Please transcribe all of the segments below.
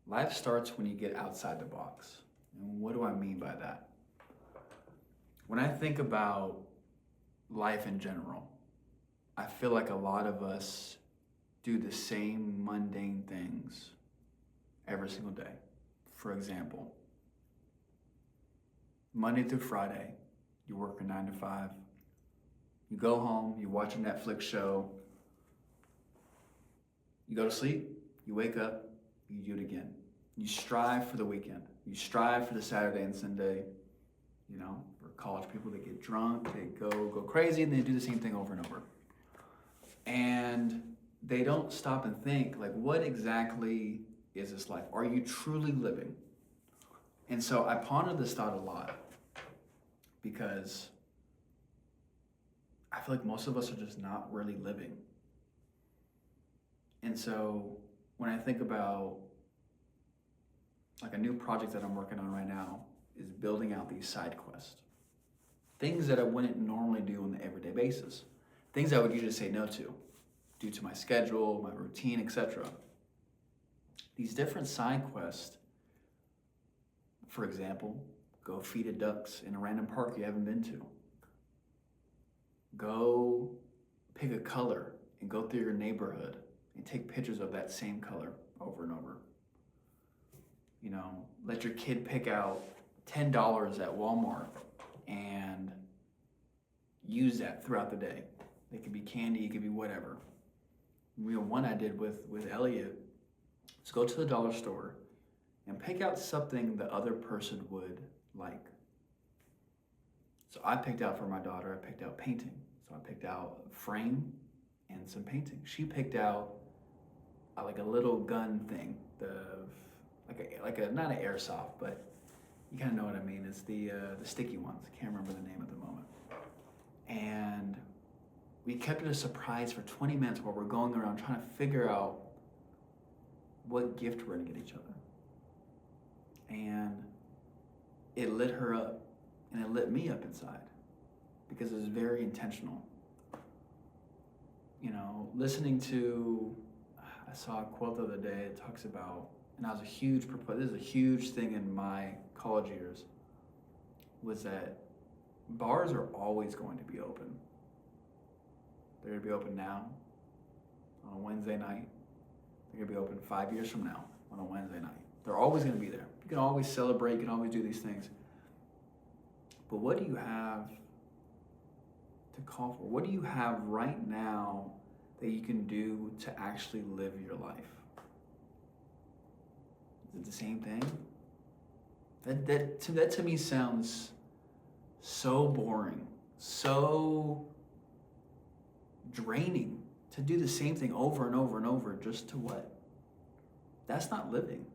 Life starts when you get outside the box. And what do I mean by that? When I think about life in general, I feel like a lot of us do the same mundane things every single day. For example, Monday through Friday, you work a 9 to 5. You go home, you watch a Netflix show, you go to sleep, you wake up, you do it again. You strive for the weekend. You strive for the Saturday and Sunday. You know, for college people, they get drunk, they go crazy, and they do the same thing over and over. And they don't stop and think, like, what exactly is this life? Are you truly living? And so I pondered this thought a lot because I feel like most of us are just not really living. And so when I think about like a new project that I'm working on right now is building out these side quests. Things that I wouldn't normally do on the everyday basis. Things I would usually say no to due to my schedule, my routine, etc. These different side quests, for example, go feed the ducks in a random park you haven't been to. Go pick a color and go through your neighborhood and take pictures of that same color over and over. You know, let your kid pick out $10 at Walmart and use that throughout the day. It could be candy, it could be whatever. You know, one I did with Elliot is go to the dollar store and pick out something the other person would like. So I picked out for my daughter, I picked out painting. So I picked out a frame and some painting. She picked out like a little gun thing, like a not an airsoft, but you kind of know what I mean. It's the sticky ones. I can't remember the name at the moment. And we kept it a surprise for 20 minutes while we're going around trying to figure out what gift we're gonna get each other. And it lit her up, and it lit me up inside because it was very intentional. You know, listening to, I saw a quote the other day. It talks about, and I was a huge proponent, this is a huge thing in my college years, was that bars are always going to be open. They're gonna be open now on a Wednesday night. They're gonna be open 5 years from now on a Wednesday night. They're always gonna be there. You can always celebrate, you can always do these things. But what do you have to call for? What do you have right now that you can do to actually live your life? Is it the same thing? That to me sounds so boring, so draining to do the same thing over and over and over just to what? That's not living.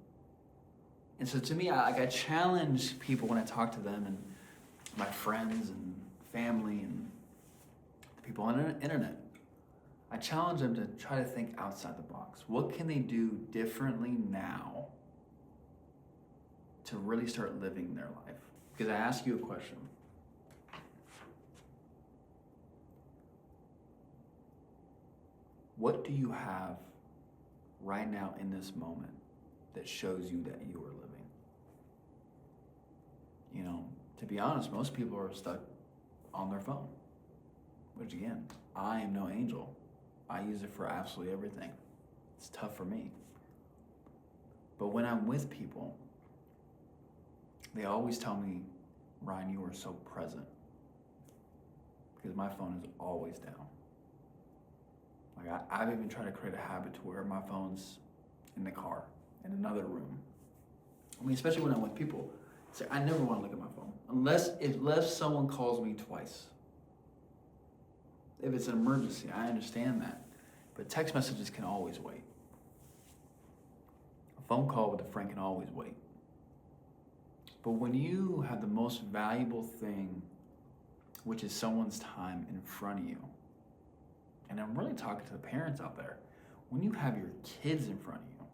And so to me, I challenge people when I talk to them and my friends and family and the people on the internet. I challenge them to try to think outside the box. What can they do differently now to really start living their life? Because I ask you a question. What do you have right now in this moment that shows you that you are living? You know, to be honest, most people are stuck on their phone. Which again, I am no angel. I use it for absolutely everything. It's tough for me. But when I'm with people, they always tell me, Ryan, you are so present. Because my phone is always down. Like I've even tried to create a habit to where my phone's in the car, in another room. I mean, especially when I'm with people. So I never want to look at my phone. Unless someone calls me twice. If it's an emergency, I understand that. But text messages can always wait. A phone call with a friend can always wait. But when you have the most valuable thing, which is someone's time in front of you, and I'm really talking to the parents out there, when you have your kids in front of you,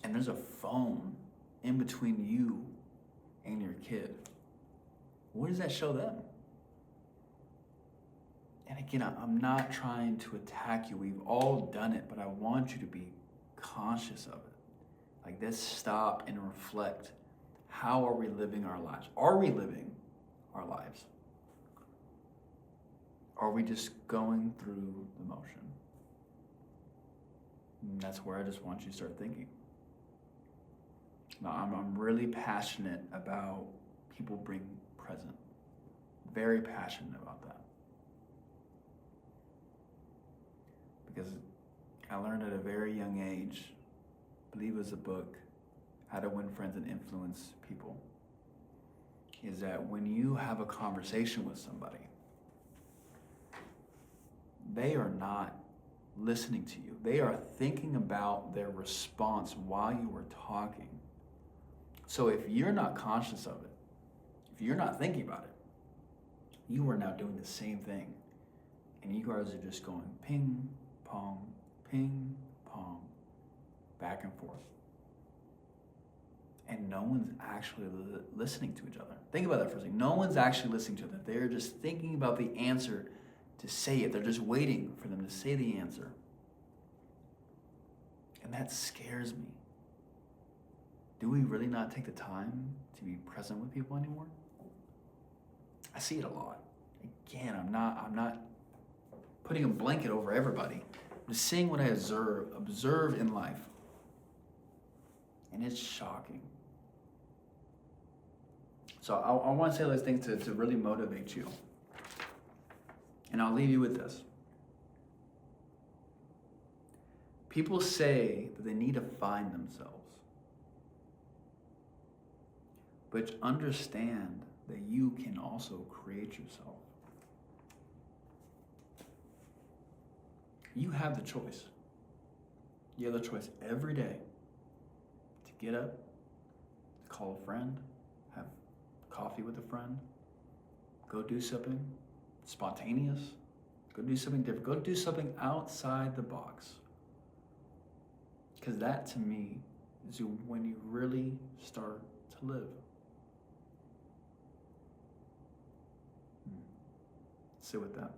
and there's a phone in between you and your kid, what does that show them? And again, I'm not trying to attack you. We've all done it, but I want you to be conscious of it. Like, let's stop and reflect. How are we living our lives? Are we living our lives? Are we just going through the motion? And that's where I just want you to start thinking. Now, I'm really passionate about people being present. Very passionate about that. Because I learned at a very young age, I believe it was a book, How to Win Friends and Influence People, is that when you have a conversation with somebody, they are not listening to you. They are thinking about their response while you were talking. So if you're not conscious of it, if you're not thinking about it, you are now doing the same thing. And you guys are just going ping, pong, back and forth. And no one's actually listening to each other. Think about that for a second. No one's actually listening to them. They're just thinking about the answer to say it. They're just waiting for them to say the answer. And that scares me. Do we really not take the time to be present with people anymore? I see it a lot. Again, I'm not putting a blanket over everybody. I'm just seeing what I observe in life. And it's shocking. So I want to say those things to really motivate you. And I'll leave you with this. People say that they need to find themselves. But understand that you can also create yourself. You have the choice. You have the choice every day to get up, to call a friend, have coffee with a friend, go do something spontaneous, go do something different, go do something outside the box. Because that, to me, is when you really start to live. Sit with that.